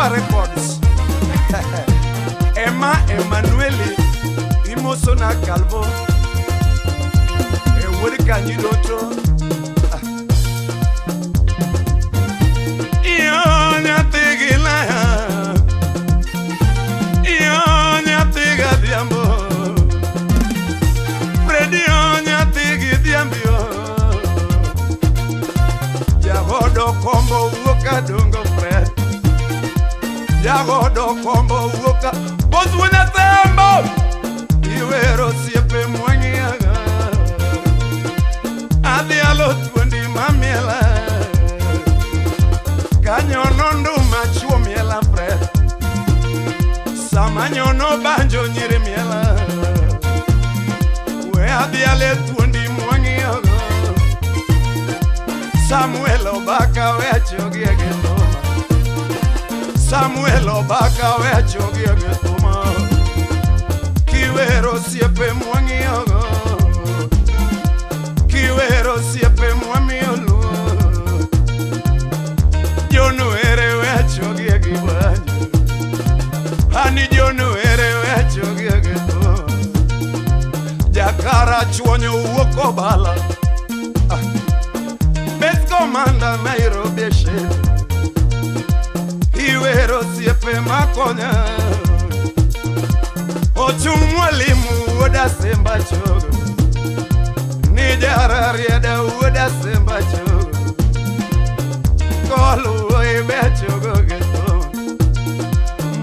Power Records. Emma Emanueli Imosona Calvo Ewuri Kanyidoto Ionya Tigila Ionya Tiga Diambo Freddy Ionya Tigi Diambio Yagodo Combo Woka Dungo Fred Yagodo Combo Woka Bozwina Tembo Iwero Siepe Mwangiaga Adialo Twendi Mamiela Kanyono Machuo Miela Fred Samanyono Banjo Nyiri Miela We Adiale Twendi Mwangiaga Samuel Obaka We Achogi Agetoma Samuel Obaka We Achogi Agetoma Kiwero Siepe Mwangiaga Kiwero Siepe Mwamiolu Jonu ere We Achogi Agibanyo Hani Jonu ere We Achogi Agetoma Jakara Chuonyo Uoko Bala Best Commander Nairobi Shit Iwero Siepe Makonya Ochumwalimu Woda Semba Chogo Nijara Rieda Woda Semba Chogo Kolu Oibe Chogo Geto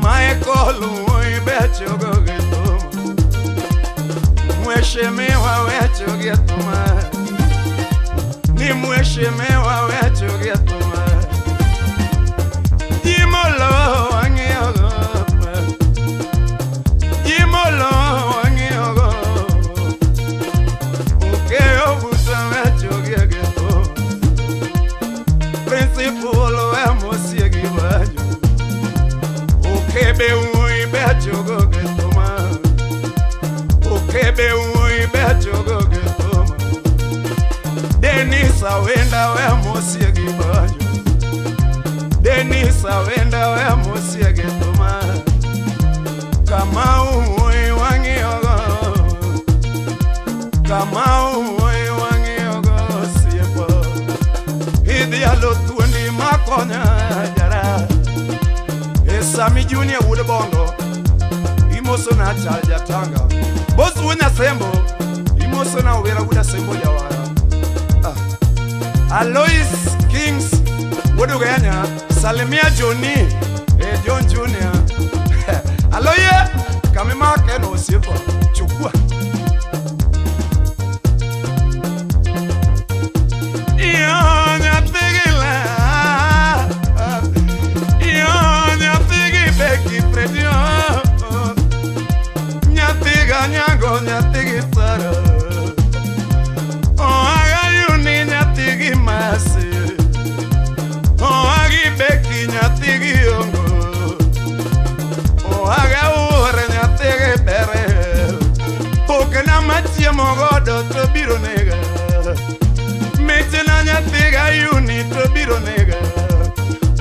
Mae Kolu Oibe Chogo Geto Mweshemewa We Chogo Getoma Ni mweshemewa We Chogo Getoma Jimolo Wangiogo Jimolo Wangiogo Ukeo Buta We Chogo Geto Principal We Mosie Gibanyo Ukebe Uibe Chogo Getoma Ukebe Uibe Chogo Getoma Denisa Wenda We Mosie Gibanyo Denisa Wenda We Mosie Getoma Kama Ui Wangiogo Kama Ui Wangiogo Siepo Idialo Twendi Makonya Jara Esami Junior Woodbondo Imosona Chaja Tanga Bosu Wina Sembo Imosona Wera Wuda Sembo Jawara Alois Kings Woduganya Salimia Johnny John Junior Aloye Kamima Keno Sipo Chukua Ionya Tigila Ionya Tigi Beki Predio Nyatiga Nyango Nyatigi Sara Oh Agayuni Nyatigi Masi Oh Agi Beki Nyatigi Yongo Oh Agaure Nyatigi Bere Pokena Matia Mogodo Tobiro Nega Metena Nyatiga Yuni Tobiro Nega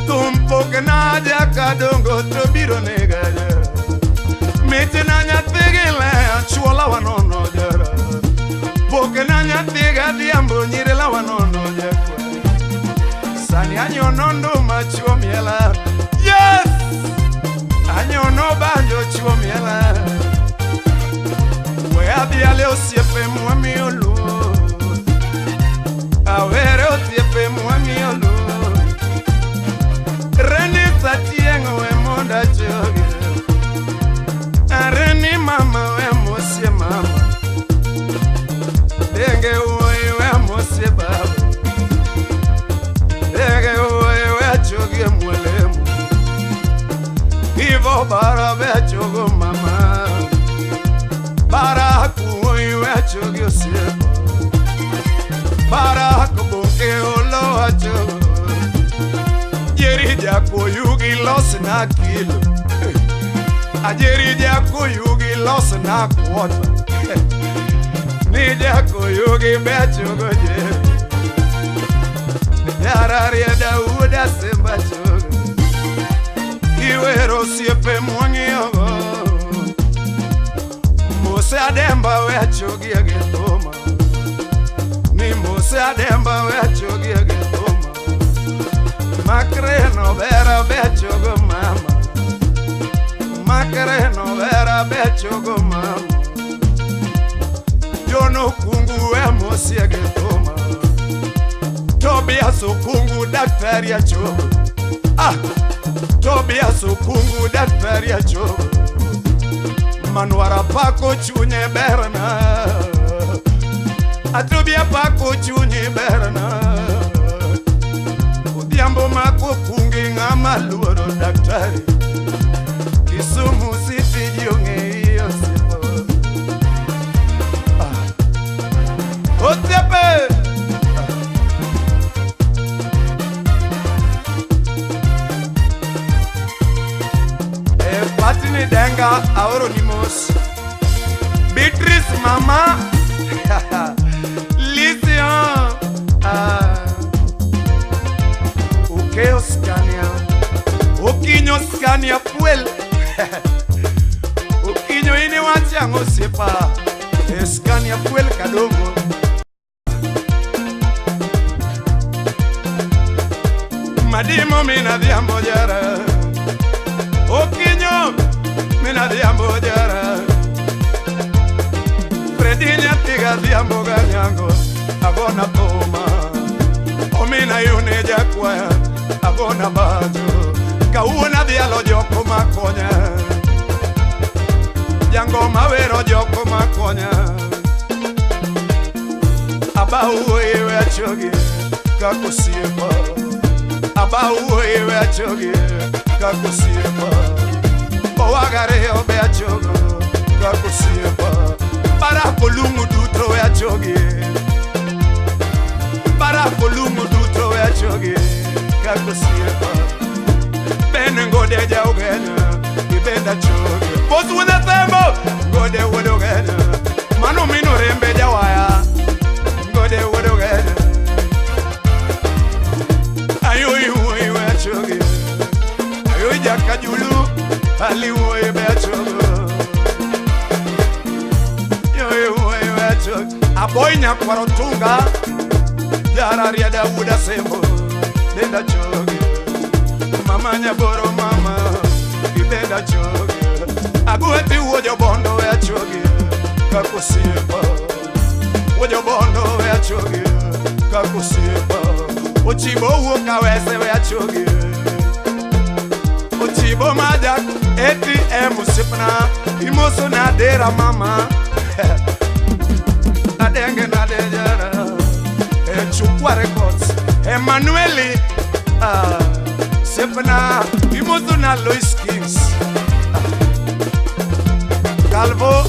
Tumpokena Jakadongo Tobiro Nega Metena Nyatigi La Chuola Wanono Jara Pokena Nyatiga Diambo Nyirela Wanono Jakwe Sani Anyonondo Machuo Miela Yes! Anyono Banjo Chuo Miela We Adiale Osiepe Mwamiolu Awere Osiepe Mwamiolu Reni Satiengo We Monda Choge Areni Mama We Mosie Mama Denge Uwe We Mosie Baba Denge Uwe We Choge Mwelemu Ivo Bara We Chogo Mama Bara Kuwe We Choge Osiepo Bara Kubuke Olo Achogo Jeri Jako Yugi Los Na Kilo Ajeri Jako Yugi Los Na Quarter Ni Jako Yugi Be Chogo Jeri Yararia Dauda Semba Chogo wero siepe mwang'io Mose Ademba we achogi agethoma Ni Mose Ademba we achogi agethoma Makreno vera be achogo mama Makreno vera be achogo mama Jono kungu we Mose agethoma Tobias Okungu daktari achogo Tobias Okungu daktari achogo Manwara pako chunye berna Atubia pako chunye berna Udiambo mako kungi ngama luoro daktari Kisumu City jionge iyo sipo Otepe Patini denga Auronymous Beatrice mama Lysion Ukeo Scania Ukinyo Scania fuel Ukinyo ini wachango sepa Scania fuel kadongo Madimo mina diambo jara Okinyo, mina diambo jara Fredinya tiga diambo ganyango Agona toma Omina yune jakwaya Agona bajo Kauna dialo joko makonya Jango mawero joko makonya Abahu iwe achogi Kakusiepa Abahu iwe achogi Kakusiepa Owagare obe achogo Kakusiepa Parakolungu dutro we achogi Parakolungu dutro we achogi Kakusiepa Bene ngode jaugenya Ibenda chogi Bosu wuna tembo Ngode wudogenya Manu minu rembe jawaya Ngode wudogenya Ayo iwe achogi Kajulu aliwe bechogo yo bechogo aboinya kwarotunga jararia Dauda sembo benda choge mama nyaboro mama ibenda choge agueti wojo bondo bechoge kakusiepa wojo bondo bechoge kakusiepa ochibo woka wese bechoge Ochibo majak ATM sipna imoso na dera mama Adenge na dejara Chukwa Records Emmanueli sipna imoso na Lois Kings Galvo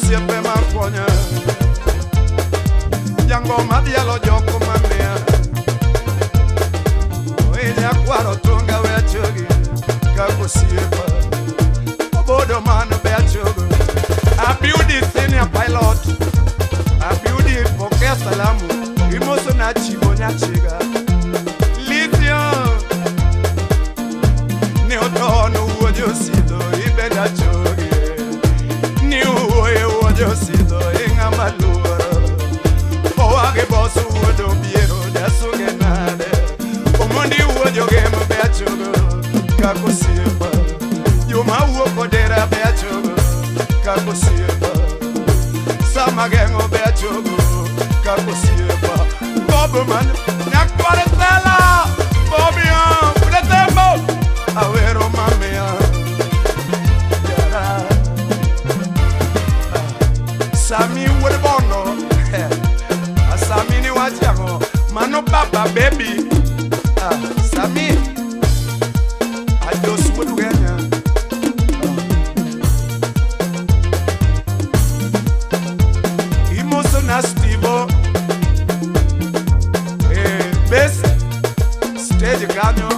Siempre más coña, Yango Madialo Joko Mamea, Oeja Quaro Tunga Beachogi, Kakusiepa, Obodo Man Beachogo, a beauty senior pilot, a beauty Poké Salamu, Imosonachi Bonyachiga, Lithium, Neotono Wojosido, Ibeda Chogi. Josido inga malura Oage bosu wodo biero desu genade Omondi wojo gemo beachogo Kakusiepa Yuma uoko dera beachogo Kakusiepa Sama gengo beachogo Kakusiepa Bobo man Nyakware tela Asami wuod bono Asami ni wachango mano baba baby Sami Ados wuod Kenya Imoso na Stivo Best stage kanyo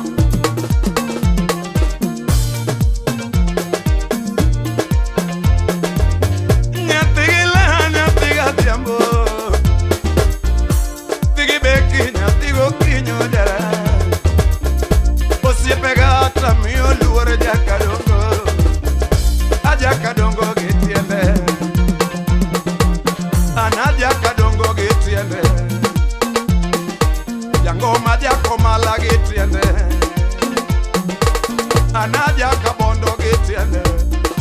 Anadia kabondo getiende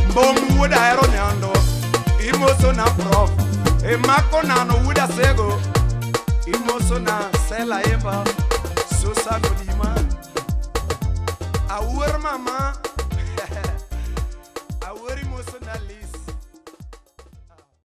Mbom wuda ero nyando Imoso na prof Emako nano wuda sego Imoso na sela eba Susano dima